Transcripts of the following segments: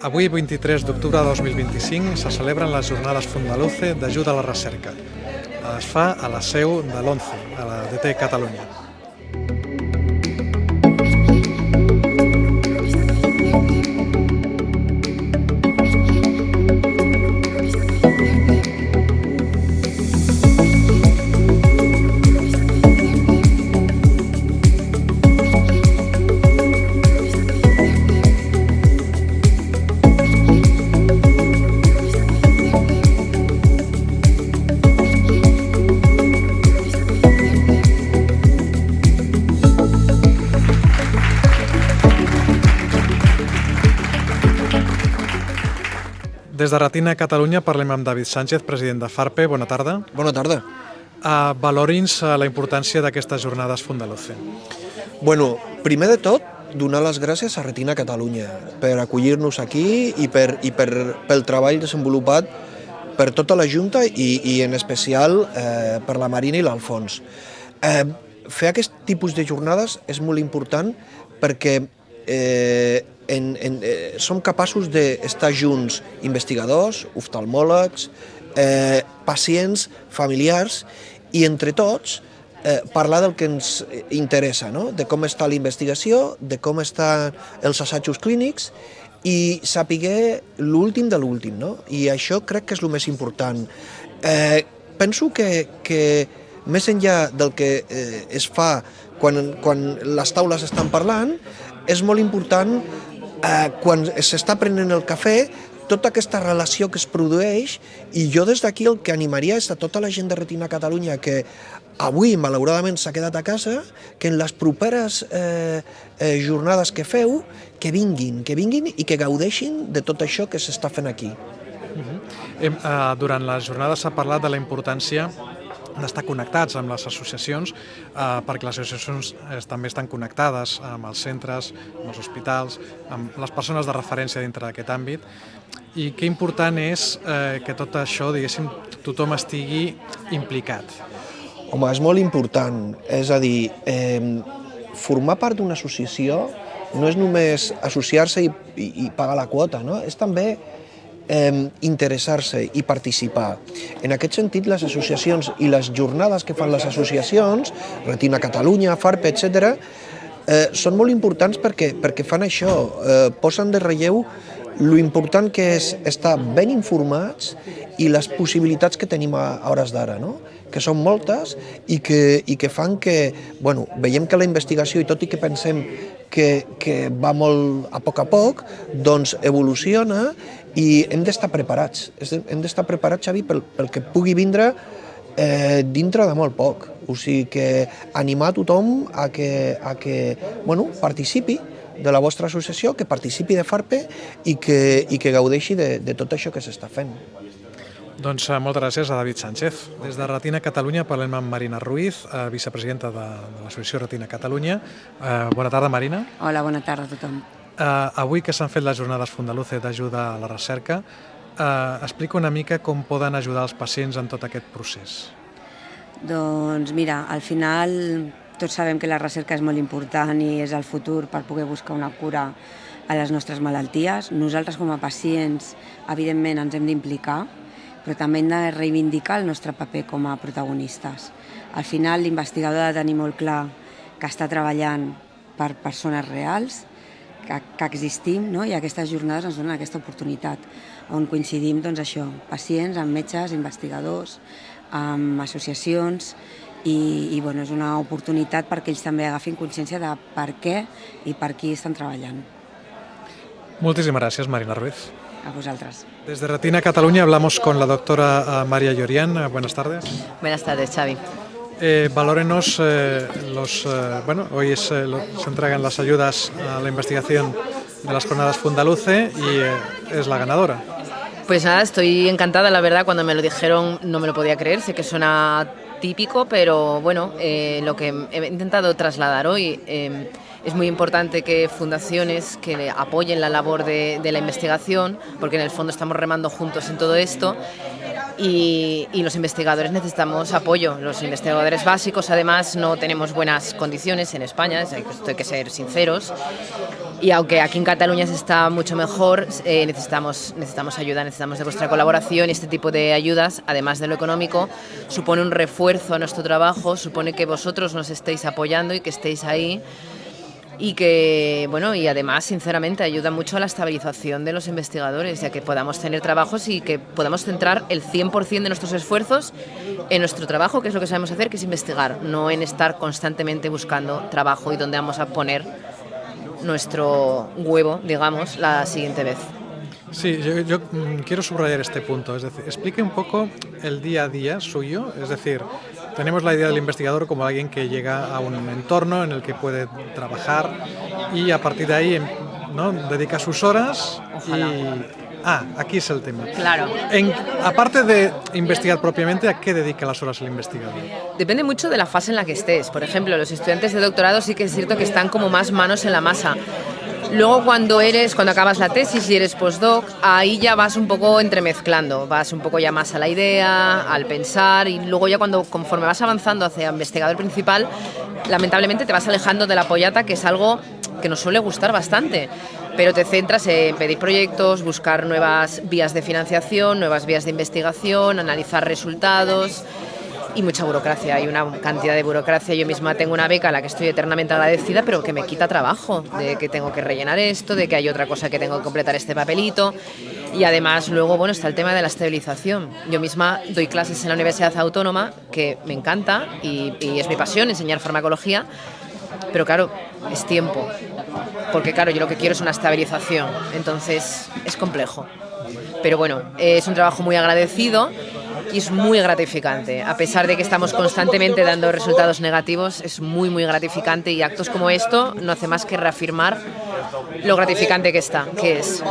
Avui, 23 d'octubre de 2025, se celebren les jornades Fundaluce d'ajuda a la recerca. Es fa a la seu de l'ONCE, a la DT Catalunya. Des de Retina Catalunya parlem amb David Sánchez, president de FARPE. Bona tarda. Bona tarda. Valori'ns la importància d'aquestes jornades Fundaluce. Bueno, primer de tot, donar les gràcies a Retina Catalunya per acollir-nos aquí i pel treball desenvolupat per tota la Junta i en especial per la Marina i l'Alfons. Fer aquest tipus de jornades és molt important perquè som capaços d'estar junts investigadors, oftalmòlegs, pacients, familiars, i entre tots parlar del que ens interessa, no? De com està la investigació, de com estan els assajos clínics i saber l'últim de l'últim, no? I això crec que és el més important. Penso que més enllà del que es fa quan les taules estan parlant, és molt important quan s'està prenent el cafè, tota aquesta relació que es produeix, i jo des d'aquí el que animaria és a tota la gent de Retina Catalunya que avui malauradament s'ha quedat a casa, que en les properes jornades que feu, que vinguin i que gaudeixin de tot això que s'està fent aquí. Durant les jornades s'ha parlat de la importància d'estar connectats amb les associacions, perquè les associacions també estan connectades amb els centres, amb els hospitals, amb les persones de referència dintre d'aquest àmbit, i que important és que tot això, diguéssim, tothom estigui implicat. Home, és molt important, és a dir, formar part d'una associació no és només associar-se i pagar la quota, no? És també interessar-se i participar. En aquest sentit, les associacions i les jornades que fan les associacions, Retina Catalunya, FARPE, etc., són molt importants perquè fan això, posen de relleu lo important que és estar ben informats i les possibilitats que tenim a hores d'ara, no? Que són moltes i que fan que, bueno, veiem que la investigació, i tot i que pensem que va molt a poc, doncs evoluciona i hem d'estar preparats. Hem d'estar preparats, Xavi, pel que pugui vindre dintre de molt poc. O sigui que animar tothom a que bueno, participi de la vostra associació, que participi de FARPE i que gaudeixi de tot això que s'està fent. Doncs moltes gràcies a David Sánchez. Des de Retina Catalunya parlem amb Marina Ruiz, vicepresidenta de l'associació Retina Catalunya. Bona tarda, Marina. Hola, bona tarda a tothom. Avui que s'han fet les jornades Fundaluce d'ajuda a la recerca, explica una mica com poden ajudar els pacients en tot aquest procés. Doncs mira, al final tots sabem que la recerca és molt important i és el futur per poder buscar una cura a les nostres malalties. Nosaltres com a pacients, evidentment, ens hem d'implicar, però també hem de reivindicar el nostre paper com a protagonistes. Al final, l'investigador ha de tenir molt clar que està treballant per persones reals, que existim, no? I aquestes jornades ens donen aquesta oportunitat, on coincidim, doncs això, pacients, amb metges, investigadors, amb associacions, i bueno, és una oportunitat perquè ells també agafin consciència de per què i per qui estan treballant. Moltísimas gracias, Marina Ruiz. A vosotras. Desde Retina Catalunya hablamos con la doctora María Llorián. Buenas tardes. Buenas tardes, Xavi. Valórenos hoy se entregan las ayudas a la investigación de las jornadas Fundaluce y es la ganadora. Pues nada, estoy encantada, la verdad. Cuando me lo dijeron no me lo podía creer. Sé que suena típico, pero bueno, lo que he intentado trasladar hoy, es muy importante que fundaciones que apoyen la labor de la investigación, porque en el fondo estamos remando juntos en todo esto, y los investigadores necesitamos apoyo. Los investigadores básicos, además, no tenemos buenas condiciones en España, esto hay que ser sinceros, y aunque aquí en Cataluña se está mucho mejor, necesitamos ayuda, necesitamos de vuestra colaboración, y este tipo de ayudas, además de lo económico, supone un refuerzo a nuestro trabajo, supone que vosotros nos estéis apoyando y que estéis ahí, y que, bueno, y además, sinceramente, ayuda mucho a la estabilización de los investigadores, ya que podamos tener trabajos y que podamos centrar el 100% de nuestros esfuerzos en nuestro trabajo, que es lo que sabemos hacer, que es investigar, no en estar constantemente buscando trabajo y donde vamos a poner nuestro huevo, digamos, la siguiente vez. Sí, yo quiero subrayar este punto, es decir, explique un poco el día a día suyo, es decir, tenemos la idea del investigador como alguien que llega a un entorno en el que puede trabajar y a partir de ahí, ¿no?, dedica sus horas. Ojalá. Aquí es el tema. Claro. Aparte de investigar propiamente, ¿a qué dedica las horas el investigador? Depende mucho de la fase en la que estés. Por ejemplo, los estudiantes de doctorado sí que es cierto que están como más manos en la masa. Luego cuando acabas la tesis y eres postdoc, ahí ya vas un poco entremezclando, vas un poco ya más a la idea, al pensar, y luego ya conforme vas avanzando hacia investigador principal, lamentablemente te vas alejando de la pollata, que es algo que nos suele gustar bastante, pero te centras en pedir proyectos, buscar nuevas vías de financiación, nuevas vías de investigación, analizar resultados. Y mucha burocracia, hay una cantidad de burocracia. Yo misma tengo una beca a la que estoy eternamente agradecida, pero que me quita trabajo, de que tengo que rellenar esto, de que hay otra cosa que tengo que completar este papelito. Y además luego, bueno, está el tema de la estabilización. Yo misma doy clases en la Universidad Autónoma, que me encanta y es mi pasión enseñar farmacología, pero claro, es tiempo, porque claro, yo lo que quiero es una estabilización, entonces es complejo. Pero bueno, es un trabajo muy agradecido y es muy gratificante. A pesar de que estamos constantemente dando resultados negativos, es muy, muy gratificante, y actos como esto no hace más que reafirmar lo gratificante que es.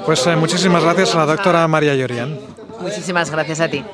Pues muchísimas gracias a la doctora María Llorian. Muchísimas gracias a ti.